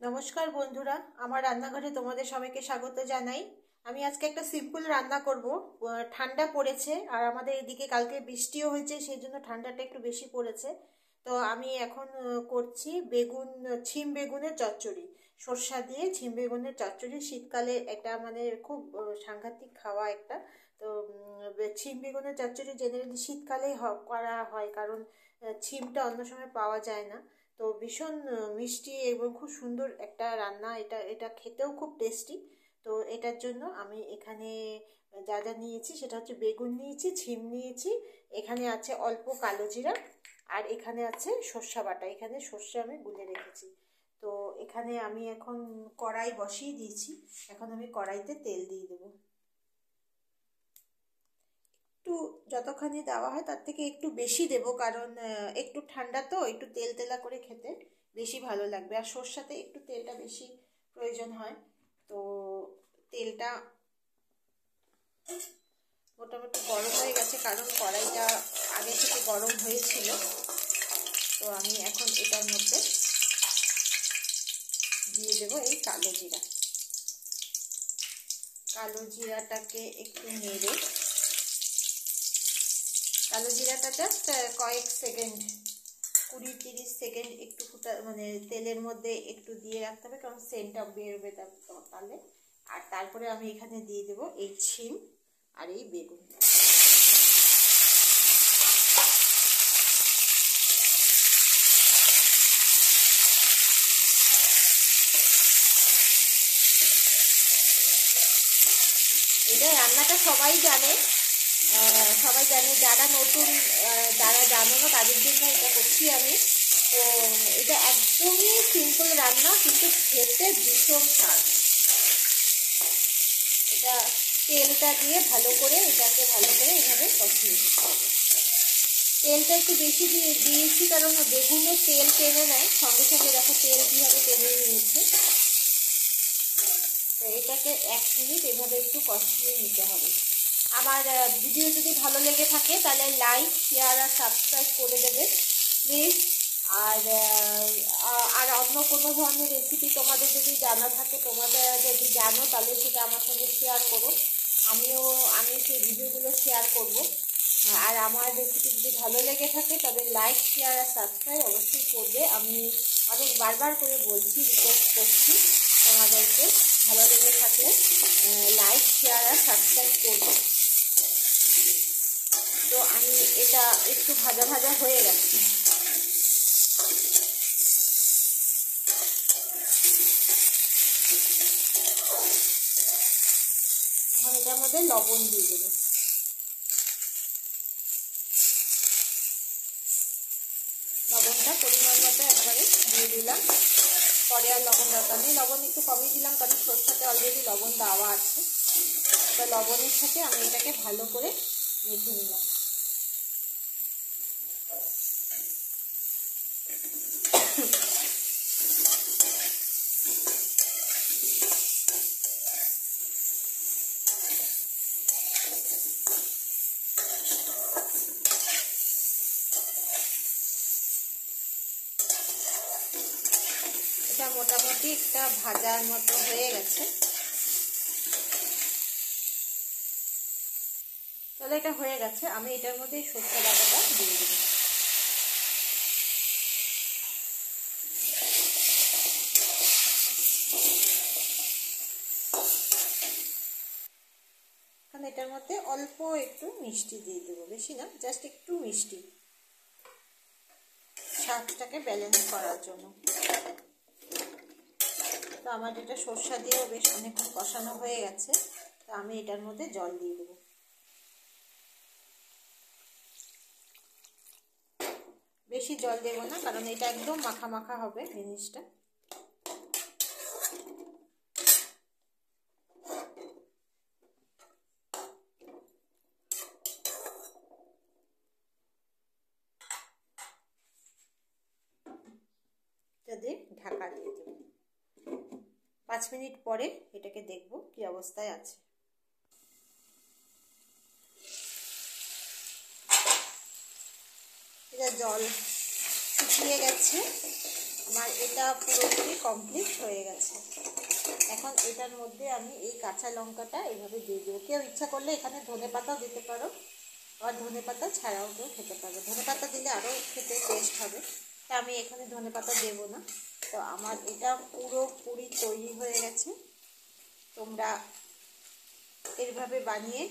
नमस्कार बंधुरा आमार रान्नाघरे तोमादेर सबाइके स्वागत जानाई। आमी आजके एकटा सिम्पल रान्ना करब। ठांडा पड़ेछे और आमादेर एदिके कालके बिस्टिओ हयेछे, सेइजोन्नो ठांडाटा एकटु बेशी पड़ेछे। तो आमी एखन करछि बेगुन छिम बेगुनेर चच्चड़ी, सर्षा दिये छिम बेगुनेर चच्चड़ी। शीतकाले एकटा माने खूब सांघातिक खावा एकटा। तो छिम बेगुनेर चच्चड़ी जेनारेलि शीतकालेई करा हय, कारण छिमटा अन्य समय पाওয়া যায় না। तो भीषण मिष्टि एबं खूब सुंदर एक रान्ना, एटा खेतेও खूब टेस्टी। तो एटार जोन्नो आमी एखाने जा जा निয়েছি সেটা হচ্ছে বেগুন নিয়েছি, ছিম নিয়েছি, এখানে আছে অল্প কালো জিরা আর এখানে আছে সরষা বাটা। এখানে সরষে আমি গুলে রেখেছি। তো এখানে আমি এখন কড়াই বসিয়ে দিয়েছি। এখন আমি কড়াইতে তেল দিয়ে দেব। একটু যতখানি দেওয়া হয় তার থেকে একটু বেশি দেব, কারণ একটু ঠান্ডা তো একটু তেল তেলা করে খেতে বেশি ভালো লাগবে। আর সরষাতে একটু তেলটা বেশি প্রয়োজন হয়। তো তেলটা মোটামুটি গরম হয়ে গেছে, কারণ কড়াইটা আগে থেকে গরম হয়েছিল। তো আমি এখন এটার মধ্যে দিয়ে দেব এই কালো জিরা। কালো জিরাটাকে একটু নেড়ে, কালো জিরাটা জাস্ট কয়েক সেকেন্ড 20-30 সেকেন্ড একটু ফুটা মানে তেলের মধ্যে একটু দিয়ে রাখতে হবে, কারণ সেন্টটা বেরোবে তাহলে। আর তারপরে আমি এখানে দিয়ে দেব এই ছিম আর এই বেগুন। এটা রান্নাটা সবাই জানে, যারা নতুন যারা জানো না তাদের জন্য এটা করছি আমি। তো এটা একদমই সিম্পল রান্না, কিন্তু খেতে ভীষণ স্বাদ। এটা তেলটা দিয়ে ভালো করে এটাকে ভালো করে এইভাবে কষিয়ে দিতে হবে। তেলটা একটু বেশি দিয়েছি, কারণ বেগুনও তেল টেনে নেয় সঙ্গে সঙ্গে। দেখো তেল কীভাবে টেনে নিয়েছে। তো এটাকে 1 মিনিট এভাবে একটু কষিয়ে নিতে হবে। আমার ভিডিও যদি ভালো লেগে থাকে তাহলে লাইক, শেয়ার আর সাবস্ক্রাইব করে দেবে প্লিজ। আর অন্য কোনো ধরনের রেসিপি তোমাদের যদি জানা থাকে, তোমরা যদি জানো তাহলে সেটা আমার সঙ্গে শেয়ার করো। আমি সেই ভিডিওগুলো শেয়ার করব। আর আমার রেসিপি যদি ভালো লেগে থাকে তবে লাইক, শেয়ার আর সাবস্ক্রাইব অবশ্যই করবে। আমি অনেক বারবার করে বলছি, রিকোয়েস্ট করছি তোমাদেরকে, ভালো লেগে থাকলে লাইক, শেয়ার আর সাবস্ক্রাইব করবে। তো আমি এটা একটু ভাজা ভাজা হয়ে গেছে। এখন এটার মধ্যে লবণ দিয়ে দেবো। লবণটা পরিমাণ মতো একবারে দিয়ে দিলাম, পরে আর লবণ দরকার নেই। লবণ একটু কমই দিলাম, কারণ সরষেতে অলরেডি লবণ দেওয়া আছে। তো লবণের সাথে আমি এটাকে ভালো করে মেখে নিলাম। এটা মোটামুটি একটা ভাজার মতো হয়ে গেছে। তাহলে এটা হয়ে গেছে, আমি এটার মধ্যে সরষে বাটাটা দিয়ে দেব। এখন এটার মধ্যে অল্প একটু মিষ্টি দিয়ে দেবো, বেশি না, জাস্ট একটু মিষ্টি, স্বাদটাকে ব্যালেন্স করার জন্য। তো আমার এটা সরষা দিয়েও বেশ অনেকক্ষণ কষানো হয়ে গেছে। তো আমি এটার মধ্যে জল দিয়ে দেবো। বেশি জল দেবো না, কারণ এটা একদম মাখা মাখা হবে জিনিসটা। দিয়ে ঢাকা দিয়ে দেবো। 5 মিনিট পরে এটাকে দেখবো কি অবস্থায় আছে। এটা জল শুকিয়ে গেছে। আমার এটা পুরোপুরি কমপ্লিট হয়ে গেছে। এখন এটার মধ্যে আমি এই কাঁচা লঙ্কাটা এইভাবে দিয়ে দেবো। কেউ ইচ্ছা করলে এখানে ধনেপাতাও দিতে পারো, আবার ধনেপাতা ছাড়াও কেউ খেতে পারো। ধনেপাতা দিলে আরও খেতে টেস্ট হবে, তা আমি এখানে ধনেপাতা দেবো না। তো আমার এটা পুরোপুরি তৈরি হয়ে গেছে। তোমরা এইভাবে বানিয়ে,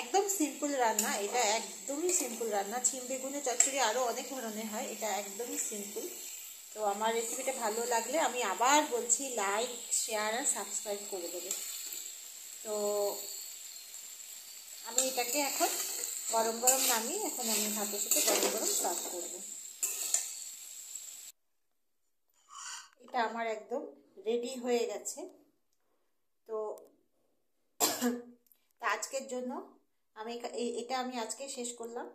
একদম সিম্পল রান্না, এটা একদমই সিম্পল রান্না। ছিম বেগুনের চচ্চড়ি আরও অনেক ধরনের হয়, এটা একদমই সিম্পল। তো আমার রেসিপিটা ভালো লাগলে আমি আবার বলছি লাইক, শেয়ার আর সাবস্ক্রাইব করে দেবে। তো আমি এটাকে এখন গরম গরম নামিয়ে এখন আমি ভাতের সাথে গরম গরম সার্ভ করবো। এটা আমার একদম রেডি হয়ে গেছে। তো আজকের জন্য আমি এটা আমি আজকে শেষ করলাম।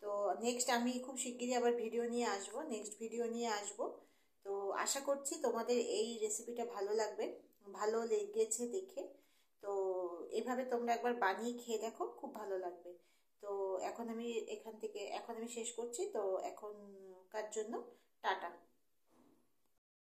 তো নেক্সট আমি খুব শিগগিরই আবার ভিডিও নিয়ে আসব, নেক্সট ভিডিও নিয়ে আসব। তো আশা করছি তোমাদের এই রেসিপিটা ভালো লাগবে, ভালো লেগেছে দেখে। তো এভাবে তোমরা একবার বানিয়ে খেয়ে দেখো, খুব ভালো লাগবে। তো এখন আমি শেষ করছি। তো এখনকার জন্য টাটা।